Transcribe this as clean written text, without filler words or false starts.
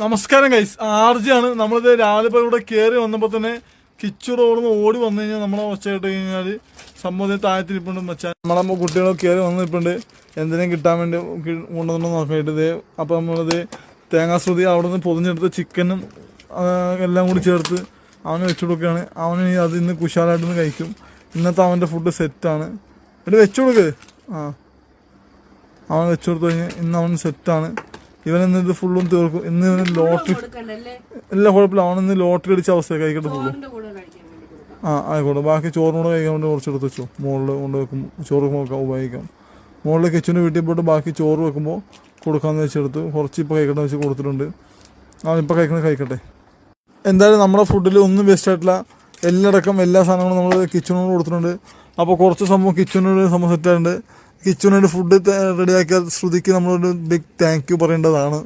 നമസ്കാരം ഗൈസ്, ആർജിയാണ്. നമ്മളിത് രാവിലെ ഇപ്പോൾ ഇവിടെ കയറി വന്നപ്പോൾ തന്നെ കിച്ചു റോഡിന്ന് ഓടി വന്നു കഴിഞ്ഞാൽ നമ്മളെ ഒച്ച കേട്ട് കഴിഞ്ഞാൽ സംഭവത്തിൽ താഴത്തിരിപ്പുണ്ട് വെച്ചാൽ നമ്മളെ കുട്ടികളൊക്കെ കയറി വന്നിട്ടുണ്ട് എന്തിനും കിട്ടാൻ വേണ്ടി കൊണ്ടുവന്നു നോക്കിയിട്ട് ഇതേ. അപ്പോൾ നമ്മളിത് തേങ്ങാശ്രുതി അവിടെ നിന്ന് പൊതിഞ്ഞെടുത്ത് ചിക്കനും എല്ലാം കൂടി ചേർത്ത് അവന് വെച്ചു കൊടുക്കുകയാണ്. അവന് അത് ഇന്ന് കുശാലായിട്ടൊന്ന് കഴിക്കും. ഇന്നത്തെ അവൻ്റെ ഫുഡ് സെറ്റാണ്. എന്നിട്ട് വെച്ചു കൊടുക്ക്. അവൻ വെച്ചു കൊടുത്തു കഴിഞ്ഞാൽ ഇന്ന് അവൻ സെറ്റാണ്. ഇവനിന്ന് ഇത് ഫുള്ളും തീർക്കും. ഇന്ന് ഇവന് ലോട്ടറി എല്ലാം കുഴപ്പമില്ല. അവനിന്ന് ലോട്ടറി അടിച്ച അവസ്ഥ കഴിക്കട്ടെ ഫുള്ളും. ആയിക്കോട്ടെ. ബാക്കി ചോറിനോട് കഴിക്കാൻ വേണ്ടി കുറച്ചെടുത്ത് വെച്ചു. മുകളിൽ കൊണ്ട് വെക്കും, ചോറ് വെക്കാൻ ഉപയോഗിക്കാം. മുകളിൽ കിച്ചന് വീട്ടിൽ പോയിട്ട് ബാക്കി ചോറ് വെക്കുമ്പോൾ കൊടുക്കാമെന്ന് വെച്ചെടുത്ത് കുറച്ച് ഇപ്പോൾ കഴിക്കട്ടെ വെച്ച് കൊടുത്തിട്ടുണ്ട്. അവനിപ്പോൾ കഴിക്കട്ടെ. എന്തായാലും നമ്മുടെ ഫുഡിൽ ഒന്നും വേസ്റ്റ് ആയിട്ടില്ല. എല്ലടക്കം എല്ലാ സാധനങ്ങളും നമ്മൾ കിച്ചനോട് കൊടുത്തിട്ടുണ്ട്. അപ്പോൾ കുറച്ച് സംഭവം കിച്ചനോട് സംഭവം സെറ്റായിട്ടുണ്ട്. കിച്ചനോട് ഫുഡ് റെഡിയാക്കിയ ശ്രുതിക്ക് നമ്മളൊരു ബിഗ് താങ്ക് യു പറയേണ്ടതാണ്.